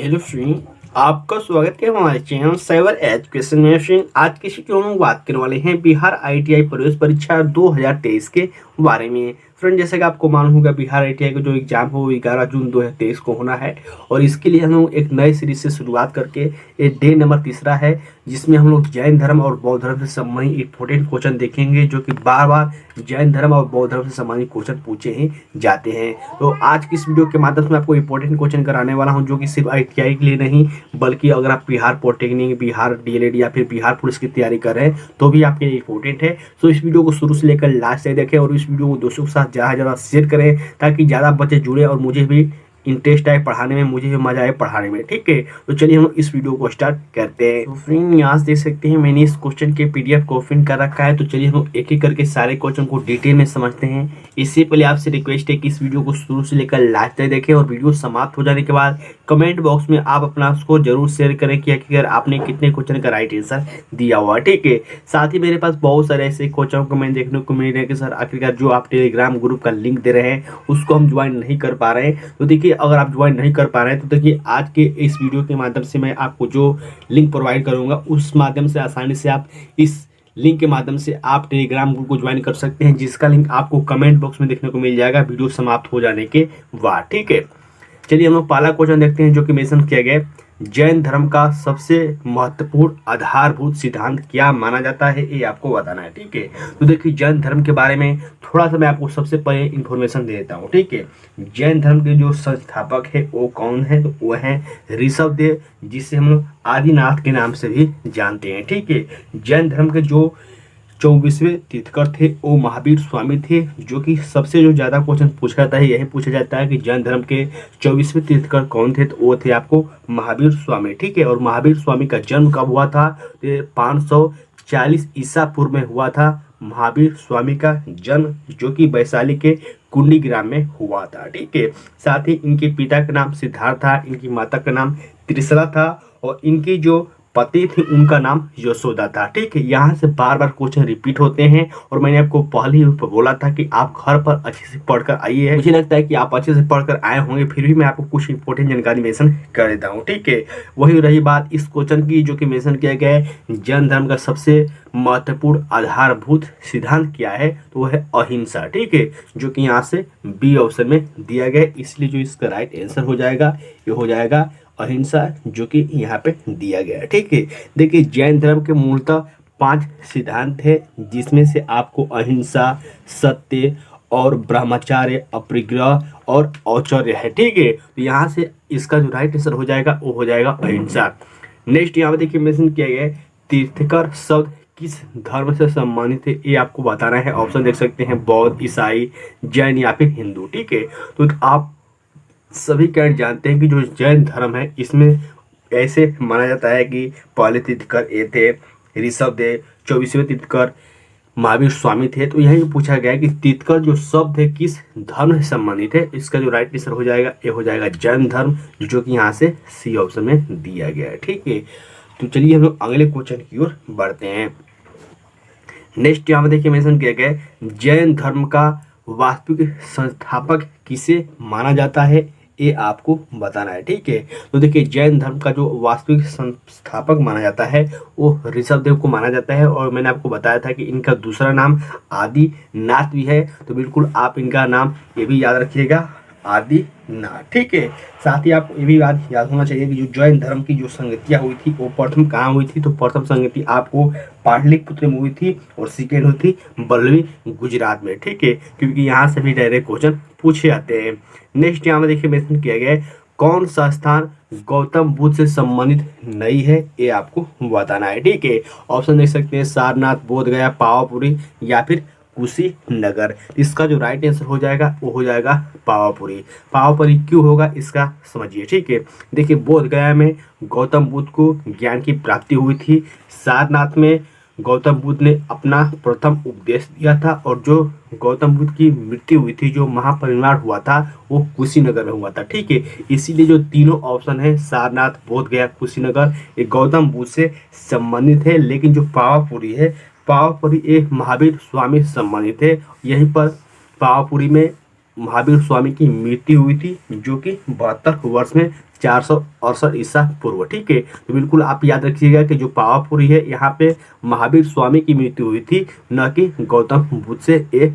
Hello friend, आपका स्वागत है हमारे चैनल साइबर एजुकेशन में। फ्रेंड, आज की वीडियो में बात करने वाले हैं बिहार आईटीआई प्रवेश परीक्षा 2023 के बारे में। फ्रेंड, जैसे कि आपको मालूम होगा, बिहार आईटीआई का जो एग्जाम है वो 11 जून 2023 को होना है और इसके लिए हम लोग एक नए सीरीज से शुरुआत करके ये डे नंबर तीसरा है, जिसमें हम लोग जैन धर्म और बौद्ध धर्म से संबंधित इंपॉर्टेंट क्वेश्चन देखेंगे, जो कि बार बार जैन धर्म और बौद्ध धर्म से संबंधित क्वेश्चन पूछे ही जाते हैं। तो आज की इस वीडियो के माध्यम से मैं आपको इंपॉर्टेंट क्वेश्चन कराने वाला हूं, जो कि सिर्फ आईटीआई के लिए नहीं बल्कि अगर आप बिहार पॉलिटेक्निक, बिहार डीएलएड या फिर बिहार पुलिस की तैयारी कर रहे हैं तो भी आपके लिए इंपॉर्टेंट है। तो इस वीडियो को शुरू से लेकर लास्ट तक देखें और इस वीडियो को दोस्तों के साथ ज़्यादा शेयर करें, ताकि ज़्यादा बच्चे जुड़े और मुझे भी इंटरेस्ट आए पढ़ाने में, मुझे भी मजा आए पढ़ाने में। ठीक है, तो चलिए हम इस वीडियो को स्टार्ट करते हैं। तो फ्रेंड, यहाँ से देख सकते हैं मैंने इस क्वेश्चन के पीडीएफ को ओपन कर रखा है। तो चलिए हम एक एक करके सारे क्वेश्चन को डिटेल में समझते हैं। इससे पहले आपसे रिक्वेस्ट है कि इस वीडियो को शुरू से लेकर लास्ट तक देखें और वीडियो समाप्त हो जाने के बाद कमेंट बॉक्स में आप अपना स्कोर जरूर शेयर करें कि आखिर आपने कितने क्वेश्चन का राइट आंसर दिया हुआ। ठीक है, साथ ही मेरे पास बहुत सारे ऐसे क्वेश्चन को मैं देखने को मिल रहे हैं कि सर आखिरकार जो आप टेलीग्राम ग्रुप का लिंक दे रहे हैं उसको हम ज्वाइन नहीं कर पा रहे हैं। तो देखिए, अगर आप ज्वाइन नहीं कर पा रहे हैं तो देखिए, आज के इस वीडियो के माध्यम से मैं आपको जो लिंक प्रोवाइड करूंगा उस माध्यम से आसानी से आप इस लिंक के माध्यम से आप टेलीग्राम ग्रुप को ज्वाइन कर सकते हैं, जिसका लिंक आपको कमेंट बॉक्स में देखने को मिल जाएगा वीडियो समाप्त हो जाने के बाद। ठीक है, चलिए हम लोग पहला क्वेश्चन देखते हैं, जो कि मेंशन किया गया है, जैन धर्म का सबसे महत्वपूर्ण आधारभूत सिद्धांत क्या माना जाता है, ये आपको बताना है। ठीक है, तो देखिए, जैन धर्म के बारे में थोड़ा सा मैं आपको सबसे पहले इंफॉर्मेशन दे देता हूँ। ठीक है, जैन धर्म के जो संस्थापक है वो कौन है, तो वो है ऋषभ देव, जिसे हम लोग आदिनाथ के नाम से भी जानते हैं। ठीक है, जैन धर्म के जो 24वें तीर्थकर थे वो महावीर स्वामी थे, जो कि सबसे जो ज़्यादा क्वेश्चन पूछा जाता है यही पूछा जाता है कि जैन धर्म के 24वें तीर्थकर कौन थे, तो वो थे आपको महावीर स्वामी। ठीक है, और महावीर स्वामी का जन्म कब हुआ था, तो 540 ईसा पूर्व में हुआ था महावीर स्वामी का जन्म, जो कि वैशाली के कुंडी ग्राम में हुआ था। ठीक है, साथ ही इनके पिता का नाम सिद्धार्थ था, इनकी माता का नाम त्रिशला था और इनकी जो पति थी उनका नाम यशोदा था। ठीक है, यहाँ से बार बार क्वेश्चन रिपीट होते हैं और मैंने आपको पहले ही बोला था कि आप घर पर अच्छे से पढ़कर आइए। मुझे लगता है कि आप अच्छे से पढ़कर आए होंगे, फिर भी मैं आपको कुछ इंपॉर्टेंट जानकारी मेंशन कर देता हूँ। ठीक है, वही रही बात इस क्वेश्चन की, जो कि मेंशन किया गया है, जैन धर्म का सबसे महत्वपूर्ण आधारभूत सिद्धांत क्या है, तो वह है अहिंसा। ठीक है, जो कि यहाँ से बी ऑप्शन में दिया गया है, इसलिए जो इसका राइट आंसर हो जाएगा ये हो जाएगा अहिंसा, जो कि यहाँ पे दिया गया है। ठीक है, देखिए, जैन धर्म के मूलतः 5 सिद्धांत है, जिसमें से आपको अहिंसा, सत्य और ब्रह्मचर्य, अपरिग्रह और औचर्य है। ठीक है, तो यहाँ से इसका जो राइट आंसर हो जाएगा वो हो जाएगा अहिंसा। नेक्स्ट यहाँ पे देखिए मेंशन किया गया है, तीर्थकर शब्द किस धर्म से संबंधित है, ये आपको बताना है। ऑप्शन देख सकते हैं, बौद्ध, ईसाई, जैन या फिर हिंदू। ठीक है, तो आप सभी कैंडिडेट जानते हैं कि जो जैन धर्म है इसमें ऐसे माना जाता है कि पहले तीर्थकर ये थे ऋषभ देव, 24वें तीर्थकर महावीर स्वामी थे। तो यही पूछा गया है कि तीर्थकर जो शब्द है किस धर्म से संबंधित है, इसका जो राइट आंसर हो जाएगा ये हो जाएगा जैन धर्म, जो कि यहाँ से सी ऑप्शन में दिया गया है। ठीक है, तो चलिए हम लोग अगले क्वेश्चन की ओर बढ़ते हैं। नेक्स्ट यहाँ पे देखिए मेंशन किया गया है, जैन धर्म का वास्तविक संस्थापक किसे माना जाता है, ये आपको बताना है। ठीक है, तो देखिए, जैन धर्म का जो वास्तविक संस्थापक माना जाता है वो ऋषभ देव को माना जाता है, और मैंने आपको बताया था कि इनका दूसरा नाम आदिनाथ भी है, तो बिल्कुल आप इनका नाम ये भी याद रखिएगा, आदिनाथ। ठीक है, साथ ही आपको ये भी बात याद होना चाहिए कि जो जैन धर्म की जो संगतियाँ हुई थी वो प्रथम कहाँ हुई थी, तो प्रथम संगति आपको पाटलिपुत्र में हुई थी और सेकेंड हुई थी बल्लवी, गुजरात में। ठीक है, क्योंकि यहाँ से भी डायरेक्ट क्वेश्चन पूछे जाते हैं। नेक्स्ट यहाँ में देखिए मेंशन किया गया है, कौन सा स्थान गौतम बुद्ध से संबंधित नहीं है, ये आपको बताना है। ठीक है, ऑप्शन देख सकते हैं, सारनाथ, बोध गया, पावापुरी या फिर कुशीनगर। इसका जो राइट आंसर हो जाएगा वो हो जाएगा पावापुरी। पावापुरी क्यों होगा इसका समझिए। ठीक है, देखिए, बोध गया में गौतम बुद्ध को ज्ञान की प्राप्ति हुई थी, सारनाथ में गौतम बुद्ध ने अपना प्रथम उपदेश दिया था, और जो गौतम बुद्ध की मृत्यु हुई थी, जो महापरिनिर्वाण हुआ था, वो कुशीनगर में हुआ था। ठीक है, इसीलिए जो तीनों ऑप्शन है सारनाथ, बोध गया, कुशीनगर, ये गौतम बुद्ध से संबंधित है। लेकिन जो पावापुरी है, पावापुरी एक महावीर स्वामी से संबंधित है। यहीं पर पावापुरी में महावीर स्वामी की मृत्यु हुई थी, जो कि 72 वर्ष में 468 ईसा पूर्व। ठीक है, तो बिल्कुल आप याद रखिएगा कि जो पावापुरी है यहाँ पे महावीर स्वामी की मृत्यु हुई थी, न कि गौतम बुद्ध से ये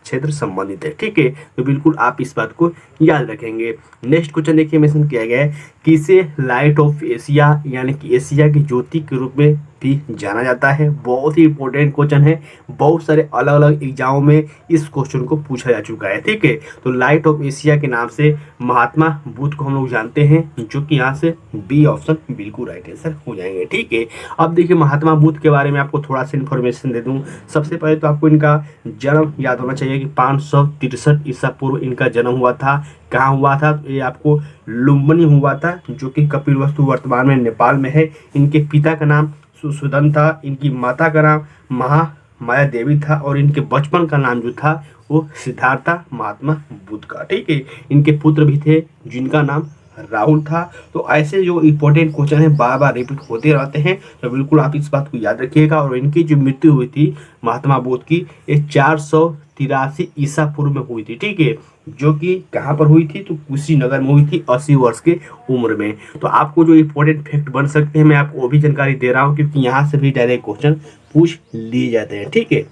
क्षेत्र संबंधित है। ठीक है, तो बिल्कुल आप इस बात को याद रखेंगे। नेक्स्ट क्वेश्चन देखिए मेंशन किया गया है, किसे लाइट ऑफ एशिया यानी कि एशिया की ज्योति के रूप में भी जाना जाता है। बहुत ही इंपॉर्टेंट क्वेश्चन है, बहुत सारे अलग अलग एग्जामों में इस क्वेश्चन को पूछा जा चुका है। ठीक है, तो लाइट ऑफ एशिया के नाम से महात्मा बुद्ध को हम लोग जानते हैं, जो कि यहाँ से बी ऑप्शन बिल्कुल राइट आंसर हो जाएंगे। ठीक है, अब देखिए महात्मा बुद्ध के बारे में आपको थोड़ा सा इन्फॉर्मेशन दे दूँ। सबसे पहले तो आपको इनका जन्म याद होना चाहिए कि 563 ईसा पूर्व इनका जन्म हुआ था। कहाँ हुआ था? तो ये आपको लुम्बिनी हुआ था, जो कि कपिलवस्तु वर्तमान में नेपाल में है। इनके पिता का नाम सुसूदन था, इनकी माता का नाम महामाया देवी था, और इनके बचपन का नाम जो था वो सिद्धार्था महात्मा बुद्ध का। ठीक है, इनके पुत्र भी थे जिनका नाम राहुल था। तो ऐसे जो इंपॉर्टेंट क्वेश्चन है बार बार रिपीट होते रहते हैं, तो बिल्कुल आप इस बात को याद रखिएगा। और इनकी जो मृत्यु हुई थी महात्मा बुद्ध की, ये 483 ईसा पूर्व में हुई थी। ठीक है, जो कि कहाँ पर हुई थी? तो कुशीनगर में हुई थी, 80 वर्ष के उम्र में। तो आपको जो इंपॉर्टेंट फैक्ट बन सकते हैं मैं आपको वो भी जानकारी दे रहा हूँ, क्योंकि यहाँ से भी डायरेक्ट क्वेश्चन पूछ लिए जाते हैं। ठीक है,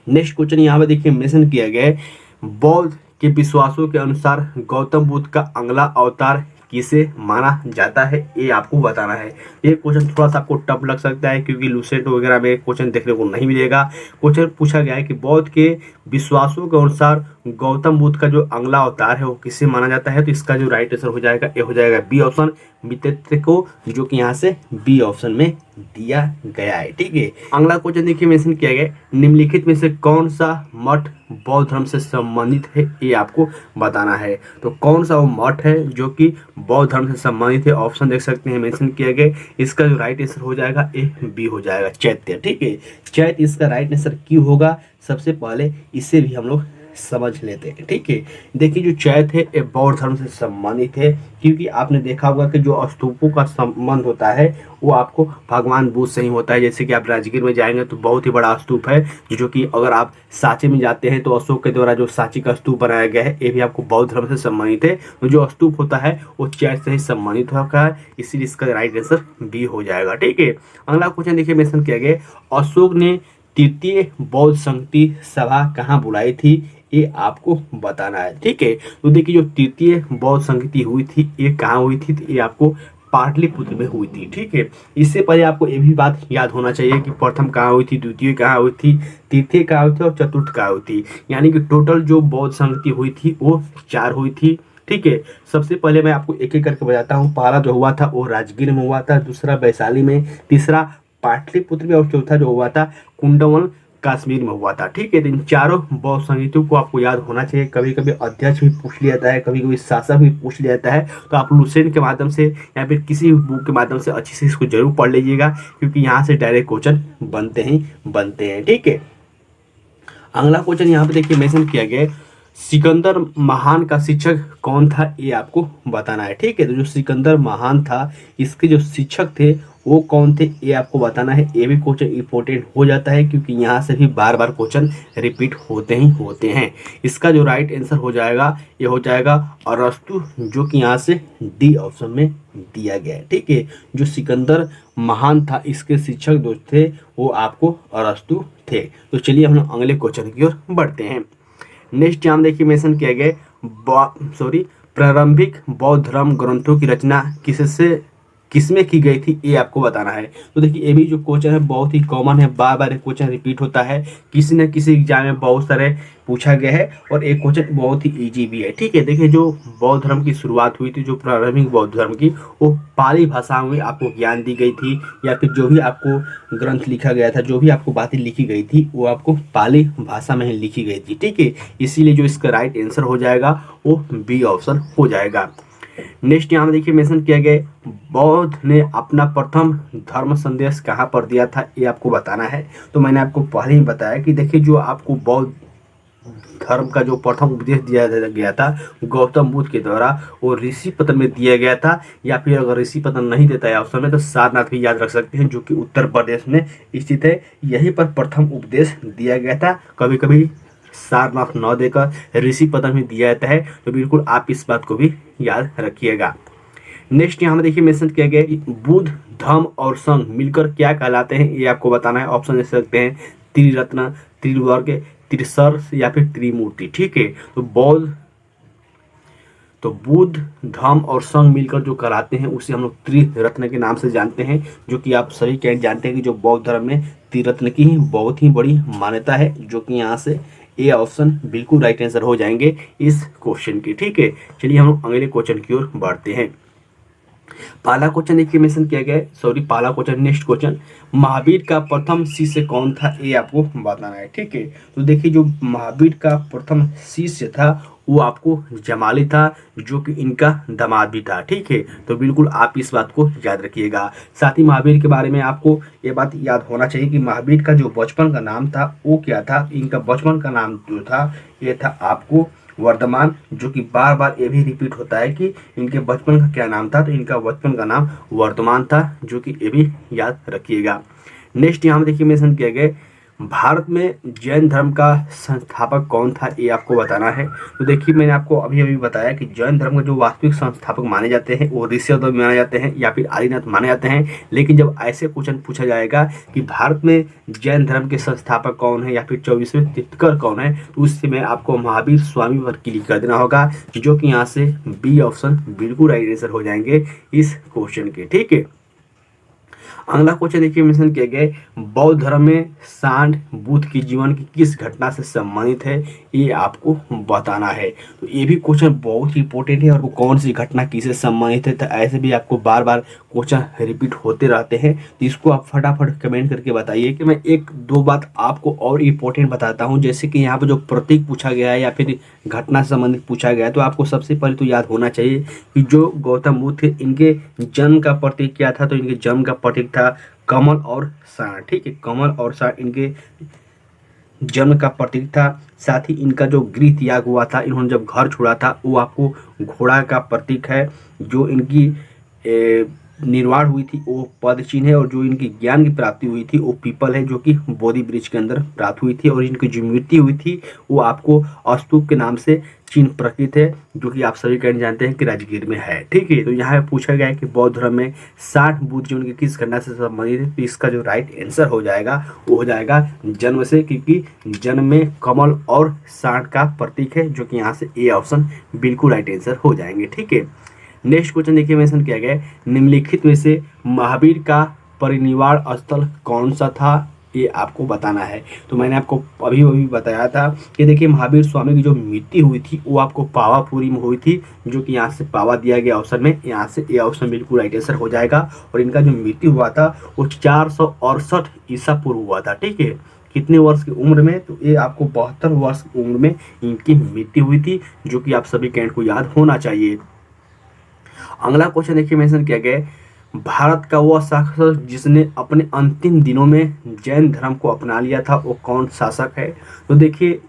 नेक्स्ट क्वेश्चन यहाँ पे देखिए मेंशन किया गया है, बौद्ध के विश्वासों के अनुसार गौतम बुद्ध का अगला अवतार किसे माना जाता है, ये आपको बताना है। ये क्वेश्चन थोड़ा सा आपको टफ लग सकता है, क्योंकि लूसेंट वगैरह में क्वेश्चन देखने को नहीं मिलेगा। क्वेश्चन पूछा गया है कि बौद्ध के विश्वासों के अनुसार गौतम बुद्ध का जो अगला अवतार है वो किसे माना जाता है। तो इसका जो राइट आंसर हो जाएगा ये हो जाएगा बी ऑप्शन, मितत्र को, जो कि यहाँ से बी ऑप्शन में दिया गया है। ठीक है, अगला क्वेश्चन देखिए मेंशन किया गया, निम्नलिखित में से कौन सा मठ बौद्ध धर्म से संबंधित है, ये आपको बताना है। तो कौन सा वो मठ है जो कि बौद्ध धर्म से संबंधित है? ऑप्शन देख सकते हैं मेंशन किया गया, इसका जो राइट आंसर हो जाएगा ए बी हो जाएगा, चैत्य। ठीक है, चैत्य इसका राइट आंसर क्यों होगा, सबसे पहले इसे भी हम लोग समझ लेते हैं। ठीक है, देखिए जो चैत्य है ये बौद्ध धर्म से संबंधित है, क्योंकि आपने देखा होगा कि जो स्तूपों का संबंध होता है वो आपको भगवान बुद्ध से ही होता है। जैसे कि आप राजगीर में जाएंगे तो बहुत ही बड़ा स्तूप है, जो कि अगर आप सांची में जाते हैं तो अशोक के द्वारा जो सांची का स्तूप बनाया गया है ये भी आपको बौद्ध धर्म से संबंधित है। तो जो स्तूप होता है वो चैत्य से ही संबंधित होता है, इसीलिए इसका राइट आंसर बी हो जाएगा। ठीक है, अगला क्वेश्चन देखिए मेंशन किया गया, अशोक ने तृतीय बौद्ध संगति सभा कहाँ बुलाई थी, ये आपको बताना है। ठीक है, तो देखिए जो तृतीय बौद्ध संगति हुई थी ये कहाँ हुई थी, तो ये आपको पाटलिपुत्र में हुई थी। ठीक है, इससे पहले आपको ये भी बात याद होना चाहिए कि प्रथम कहाँ हुई थी, द्वितीय कहाँ हुई थी, तृतीय कहाँ हुई थी और चतुर्थ कहाँ हुई थी। यानी कि टोटल जो बौद्ध संगति हुई थी वो 4 हुई थी। ठीक है, सबसे पहले मैं आपको एक एक करके बताता हूँ। पहला जो हुआ था वो राजगीर में हुआ था, दूसरा वैशाली में, तीसरा पाटलिपुत्र में, और चौथा जो हुआ था कुंडवन कश्मीर में हुआ था। ठीक है, तो इन चारों बौद्ध संगीतों को आपको याद होना चाहिए। कभी कभी अध्यक्ष भी पूछ लिया जाता है, कभी कभी शासक भी पूछ लिया जाता है। तो आप लूसेंट के माध्यम से या फिर किसी बुक के माध्यम से अच्छी से इसको जरूर पढ़ लीजिएगा, क्योंकि यहाँ से डायरेक्ट क्वेश्चन बनते हैं। ठीक है, अगला क्वेश्चन यहाँ पे देखिए मेंशन किया गया, सिकंदर महान का शिक्षक कौन था, ये आपको बताना है। ठीक है, तो जो सिकंदर महान था इसके जो शिक्षक थे वो कौन थे, ये आपको बताना है। ये भी क्वेश्चन इंपॉर्टेंट हो जाता है, क्योंकि यहाँ से भी बार बार क्वेश्चन रिपीट होते हैं। इसका जो राइट आंसर हो जाएगा ये हो जाएगा अरस्तु, जो कि यहाँ से डी ऑप्शन में दिया गया है। ठीक है, जो सिकंदर महान था इसके शिक्षक जो थे वो आपको अरस्तु थे। तो चलिए हम लोग अगले क्वेश्चन की ओर बढ़ते हैं। नेक्स्ट यहाँ देखिए मेंशन किया गया, प्रारंभिक बौद्ध धर्म ग्रंथों की रचना किसमें की गई थी, ये आपको बताना है। तो देखिए ये भी जो क्वेश्चन है बहुत ही कॉमन है, बार बार क्वेश्चन रिपीट होता है, किसी न किसी एग्जाम में बहुत सारे पूछा गया है, और एक क्वेश्चन बहुत ही इजी भी है। ठीक है, देखिए जो बौद्ध धर्म की शुरुआत हुई थी, जो प्रारंभिक बौद्ध धर्म की, वो पाली भाषा में आपको ज्ञान दी गई थी, या फिर जो भी आपको ग्रंथ लिखा गया था, जो भी आपको बातें लिखी गई थी वो आपको पाली भाषा में ही लिखी गई थी। ठीक है, इसीलिए जो इसका राइट आंसर हो जाएगा वो बी ऑप्शन हो जाएगा। नेक्स्ट यहाँ देखिए मेंशन किया गया, बौद्ध ने अपना प्रथम धर्म संदेश कहाँ पर दिया था, ये आपको बताना है। तो मैंने आपको पहले ही बताया कि देखिए जो आपको बौद्ध धर्म का जो प्रथम उपदेश दिया गया था गौतम बुद्ध के द्वारा, वो ऋषिपतन में दिया गया था, या फिर अगर ऋषिपतन नहीं देता है ऑप्शन में तो सारनाथ भी याद रख सकते हैं, जो कि उत्तर प्रदेश में स्थित है। यहीं पर प्रथम उपदेश दिया गया था। कभी कभी सारनाथ न देकर ऋषिपतन में दिया जाता है, तो बिल्कुल आप इस बात को भी याद रखिएगा। नेक्स्ट यहाँ में देखिए मेंशन किया गया है बुद्ध धम्म और संघ मिलकर क्या कहलाते हैं, ये आपको बताना है। ऑप्शन दे सकते हैं त्रिरत्न, त्रिवर्ग, त्रिसर या फिर त्रिमूर्ति। ठीक है, तो बुद्ध धम्म और संघ मिलकर जो कहलाते हैं उसे हम लोग त्रिरत्न के नाम से जानते हैं, जो कि आप सभी कैंडिडेट जानते हैं कि जो बौद्ध धर्म में त्रिरत्न की बहुत ही बड़ी मान्यता है, जो कि यहाँ से ए ऑप्शन बिल्कुल राइट आंसर हो जाएंगे इस क्वेश्चन की। ठीक है, चलिए हम लोग अगले क्वेश्चन की ओर बढ़ते हैं। पहला क्वेश्चन देखिए मेंशन किया गया है, पहला क्वेश्चन, नेक्स्ट क्वेश्चन, महावीर का प्रथम शिष्य कौन था, ये आपको बताना है। ठीक है, तो देखिए जो महावीर का प्रथम शिष्य था वो आपको जमाली था, जो कि इनका दामाद भी था। ठीक है, तो बिल्कुल आप इस बात को याद रखिएगा। साथ ही महावीर के बारे में आपको ये बात याद होना चाहिए कि महावीर का जो बचपन का नाम था वो क्या था। इनका बचपन का नाम जो था ये था आपको वर्धमान, जो कि बार बार ये भी रिपीट होता है कि इनके बचपन का क्या नाम था, तो इनका बचपन का नाम वर्धमान था, जो कि ये भी याद रखिएगा। नेक्स्ट यहाँ में देखिए मेंशन किया गया भारत में जैन धर्म का संस्थापक कौन था, ये आपको बताना है। तो देखिए मैंने आपको अभी अभी बताया कि जैन धर्म के जो वास्तविक संस्थापक माने जाते हैं वो ऋषिदेव माने जाते हैं या फिर आदिनाथ माने जाते हैं। लेकिन जब ऐसे क्वेश्चन पूछा जाएगा कि भारत में जैन धर्म के संस्थापक कौन है या फिर 24वें तीर्थंकर कौन है, तो उससे में आपको महावीर स्वामी पर क्लिक कर देना होगा, जो कि यहाँ से बी ऑप्शन बिल्कुल राइट आंसर हो जाएंगे इस क्वेश्चन के। ठीक है, अगला क्वेश्चन देखिए मेंशन किया गया बौद्ध धर्म में सांड बुद्ध की जीवन की किस घटना से संबंधित है, ये आपको बताना है। तो ये भी क्वेश्चन बहुत ही इंपॉर्टेंट है और वो कौन सी घटना किससे संबंधित है, तो ऐसे भी आपको बार बार क्वेश्चन रिपीट होते रहते हैं। तो इसको आप फटाफट कमेंट करके बताइए कि मैं एक दो बात आपको और इम्पोर्टेंट बताता हूँ। जैसे कि यहाँ पर जो प्रतीक पूछा गया है या फिर घटना से संबंधित पूछा गया है, तो आपको सबसे पहले तो याद होना चाहिए कि जो गौतम बुद्ध थे इनके जन्म का प्रतीक क्या था, तो इनके जन्म का प्रतीक था कमल और सांड। ठीक है, कमल और सांड इनके जन्म का प्रतीक था। साथ ही इनका जो गृह त्याग हुआ था, इन्होंने जब घर छोड़ा था, वो आपको घोड़ा का प्रतीक है। जो इनकी निर्वाण हुई थी वो पद चिन्ह है, और जो इनकी ज्ञान की प्राप्ति हुई थी वो पीपल है, जो कि बोधि वृक्ष के अंदर प्राप्त हुई थी। और इनकी जो मृत्यु हुई थी वो आपको स्तूप के नाम से चिन्ह प्रकृत है, जो कि आप सभी कहना जानते हैं कि राजगीर में है। ठीक है, तो यहाँ पे पूछा गया है कि बौद्ध धर्म में 60 बुद्ध जीवन की किस घटना से संबंधित है, तो इसका जो राइट आंसर हो जाएगा वो हो जाएगा जन्म से, क्योंकि जन्म में कमल और सांड का प्रतीक है, जो कि यहाँ से ए ऑप्शन बिल्कुल राइट आंसर हो जाएंगे। ठीक है, नेक्स्ट क्वेश्चन देखिए मेंशन किया गया है निम्नलिखित में से महावीर का परिनिर्वाण स्थल कौन सा था, ये आपको बताना है। तो मैंने आपको अभी अभी बताया था कि देखिए महावीर स्वामी की जो मृत्यु हुई थी वो आपको पावापुरी में हुई थी, जो कि यहाँ से पावा दिया गया ऑप्शन में, यहाँ से ये ऑप्शन बिल्कुल राइट आंसर हो जाएगा। और इनका जो मृत्यु हुआ था वो 468 ईसा पूर्व हुआ था। ठीक है, कितने वर्ष की उम्र में, तो ये आपको 72 वर्ष की उम्र में इनकी मृत्यु हुई थी, जो कि आप सभी कैंडिडेट को याद होना चाहिए। अगला क्वेश्चन देखिए मेंशन किया गया भारत का वह शासक जिसने अपने अंतिम दिनों में जैन धर्म को अपना लिया था, वो कौन शासक है। तो देखिए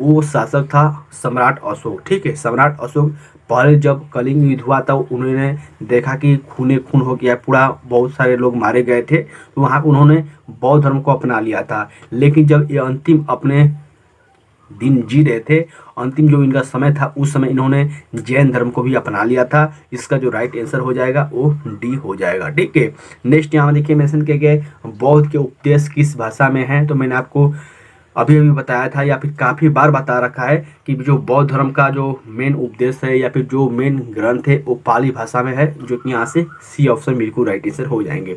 वो शासक था सम्राट अशोक। ठीक है, सम्राट अशोक पहले जब कलिंग युद्ध हुआ था उन्होंने देखा कि खूने खून हो गया, पूरा बहुत सारे लोग मारे गए थे, तो वहाँ उन्होंने बौद्ध धर्म को अपना लिया था। लेकिन जब ये अंतिम अपने दिन जी रहे थे, अंतिम जो इनका समय था, उस समय इन्होंने जैन धर्म को भी अपना लिया था। इसका जो राइट आंसर हो जाएगा वो डी हो जाएगा। ठीक है, नेक्स्ट यहाँ देखिए मेंशन किए गए बौद्ध के उपदेश किस भाषा में है। तो मैंने आपको अभी अभी बताया था या फिर काफ़ी बार बता रखा है कि जो बौद्ध धर्म का जो मेन उपदेश है या फिर जो मेन ग्रंथ है वो पाली भाषा में है, जो कि यहाँ से सी ऑप्शन बिल्कुल राइट आंसर हो जाएंगे।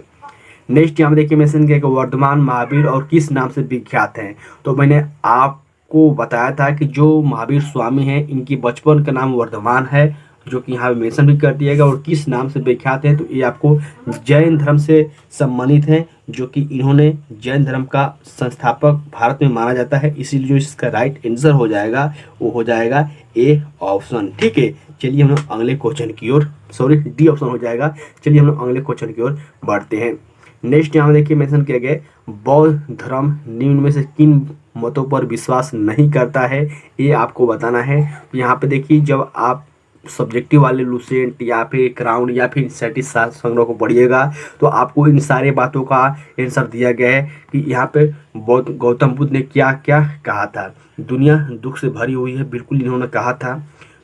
नेक्स्ट यहाँ देखिए मेंशन किया कि वर्धमान महावीर और किस नाम से विख्यात हैं। तो मैंने आपको बताया था कि जो महावीर स्वामी हैं इनकी बचपन का नाम वर्धमान है, जो कि यहाँ मेंशन भी कर दिया गया। और किस नाम से विख्यात है, तो ये आपको जैन धर्म से संबंधित है, जो कि इन्होंने जैन धर्म का संस्थापक भारत में माना जाता है। इसीलिए जो इसका राइट आंसर हो जाएगा वो हो जाएगा ए ऑप्शन। ठीक है, चलिए हम लोग अगले क्वेश्चन की ओर, डी ऑप्शन हो जाएगा। चलिए हम लोग अगले क्वेश्चन की ओर बढ़ते हैं। नेक्स्ट यहाँ देखिए मेंशन किया गया बौद्ध धर्म निम्न में से किन मतों पर विश्वास नहीं करता है, ये आपको बताना है। तो यहाँ पे देखिए जब आप सब्जेक्टिव वाले लुसेंट या फिर क्राउन या फिर सेटिस्फाइड संग्रह को पढ़िएगा तो आपको इन सारे बातों का आंसर दिया गया है कि यहाँ पे गौतम बुद्ध ने क्या क्या कहा था। दुनिया दुख से भरी हुई है, बिल्कुल इन्होंने कहा था।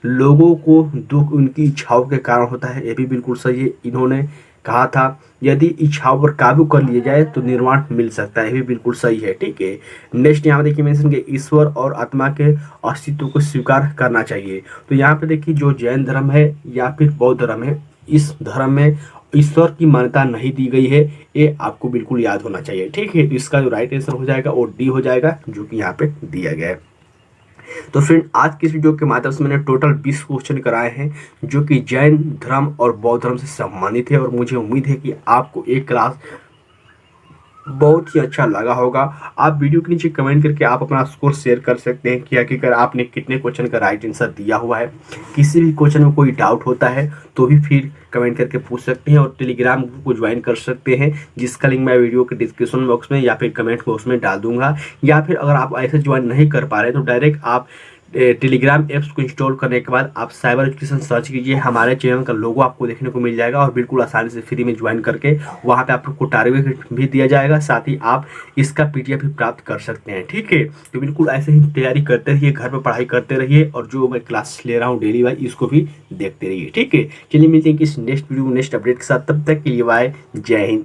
लोगों को दुख उनकी इच्छाओं के कारण होता है, ये भी बिल्कुल सही है। इन्होंने कहा था यदि इच्छाओं पर काबू कर लिया जाए तो निर्वाण मिल सकता है, ये भी बिल्कुल सही है। ठीक है, नेक्स्ट यहाँ पे देखिए मेंशन के ईश्वर और आत्मा के अस्तित्व को स्वीकार करना चाहिए। तो यहाँ पे देखिए जो जैन धर्म है या फिर बौद्ध धर्म है, इस धर्म में ईश्वर की मान्यता नहीं दी गई है, ये आपको बिल्कुल याद होना चाहिए। ठीक है, तो इसका जो राइट आंसर हो जाएगा वो डी हो जाएगा, जो कि यहाँ पे दिया गया है। तो फ्रेंड आज की इस वीडियो के माध्यम से मैंने टोटल 20 क्वेश्चन कराए हैं जो कि जैन धर्म और बौद्ध धर्म से संबंधित है, और मुझे उम्मीद है कि आपको एक क्लास बहुत ही अच्छा लगा होगा। आप वीडियो के नीचे कमेंट करके आप अपना स्कोर शेयर कर सकते हैं कि आखिरकार आपने कितने क्वेश्चन का राइट आंसर दिया हुआ है। किसी भी क्वेश्चन में कोई डाउट होता है तो भी फिर कमेंट करके पूछ सकते हैं, और टेलीग्राम ग्रुप को ज्वाइन कर सकते हैं, जिसका लिंक मैं वीडियो के डिस्क्रिप्शन बॉक्स में या फिर कमेंट बॉक्स में डाल दूंगा। या फिर अगर आप ऐसे ज्वाइन नहीं कर पा रहे तो डायरेक्ट आप टेलीग्राम ऐप्स को इंस्टॉल करने के बाद आप साइबर एजुकेशन सर्च कीजिए, हमारे चैनल का लोगो आपको देखने को मिल जाएगा, और बिल्कुल आसानी से फ्री में ज्वाइन करके वहाँ पे आपको टारगेट भी दिया जाएगा, साथ ही आप इसका पीडीएफ भी प्राप्त कर सकते हैं। ठीक है, तो बिल्कुल ऐसे ही तैयारी करते रहिए, घर पर पढ़ाई करते रहिए, और जो मैं क्लास ले रहा हूँ डेली वाइज इसको भी देखते रहिए। ठीक है, चलिए मिलते हैं किसी नेक्स्ट वीडियो नेक्स्ट अपडेट के साथ, तब तक के लिए बाय, जय हिंद।